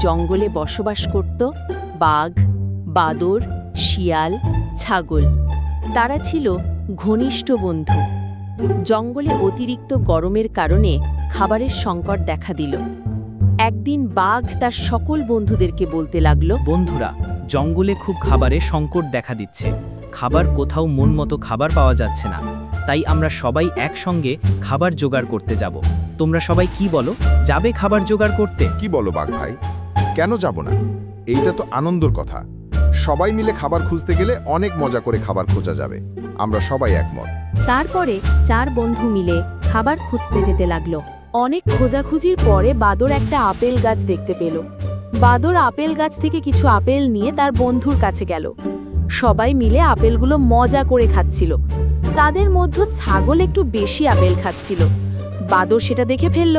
জঙ্গলে বসবাস করত বাঘ, বাদর, শিয়াল, ছাগল। তারা ছিল ঘনিষ্ঠ বন্ধু। জঙ্গলে অতিরিক্ত গরমের কারণে খাবারের সংকট দেখা দিল। একদিন বাঘ তার সকল বন্ধুদেরকে বলতে লাগল, বন্ধুরা, জঙ্গলে খুব খাবারের সংকট দেখা দিচ্ছে। খাবার কোথাও মন মতো খাবার পাওয়া যাচ্ছে না। তাই আমরা সবাই একসঙ্গে খাবার জোগাড় করতে যাব। তোমরা সবাই কি বলো, যাবে খাবার জোগাড় করতে? কি বলো বাঘ ভাই, কেন যাব না? এইটা তো আনন্দের কথা। সবাই মিলে খাবার খুঁজতে গেলে অনেক মজা করে খাবার খোঁজা যাবে। আমরা সবাই একমত। তারপরে 4 বন্ধু মিলে খাবার খুঁজতে যেতে লাগলো। অনেক খোঁজাখুঁজির পরে বাদর একটা আপেল গাছ দেখতে পেল। বাদর আপেল গাছ থেকে কিছু আপেল নিয়ে তার বন্ধুর কাছে গেল। সবাই মিলে আপেলগুলো মজা করে খাচ্ছিল। তাদের মধ্যে ছাগল একটু বেশি আপেল খাচ্ছিল। বাদর সেটা দেখে ফেলল।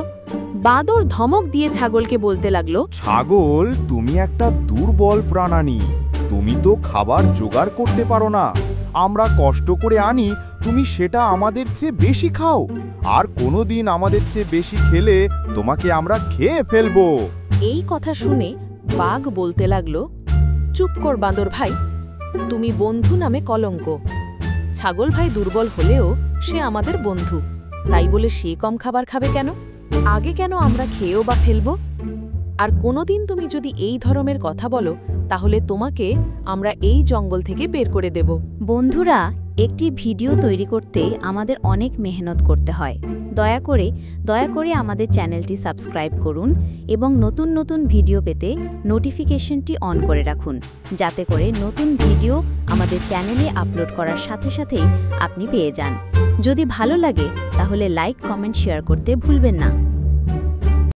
বাদর ধমক দিয়ে ছাগলকে বলতে লাগলো, ছাগল, তুমি একটা দুর্বল প্রাণী। তুমি তো খাবার জোগাড় করতে পারো না। আমরা কষ্ট করে আনি, তুমি সেটা আমাদের চেয়ে বেশি খাও। আর কোনোদিন আমাদের চেয়ে বেশি খেলে তোমাকে আমরা খেয়ে ফেলবো। এই কথা শুনে বাঘ বলতে লাগলো, চুপ কর বাঁদর ভাই, তুমি বন্ধু নামে কলঙ্ক। ছাগল ভাই দুর্বল হলেও সে আমাদের বন্ধু, তাই বলে সে কম খাবার খাবে কেন? আগে কেন আমরা খেয়েও বা ফেলবো? আর কোনোদিন তুমি যদি এই ধরনের কথা বলো, তাহলে তোমাকে আমরা এই জঙ্গল থেকে বের করে দেব। বন্ধুরা, একটি ভিডিও তৈরি করতে আমাদের অনেক মেহনত করতে হয়। দয়া করে আমাদের চ্যানেলটি সাবস্ক্রাইব করুন এবং নতুন নতুন ভিডিও পেতে নোটিফিকেশনটি অন করে রাখুন, যাতে করে নতুন ভিডিও আমাদের চ্যানেলে আপলোড করার সাথে সাথেই আপনি পেয়ে যান। যদি ভালো লাগে তাহলে লাইক, কমেন্ট, শেয়ার করতে ভুলবেন না।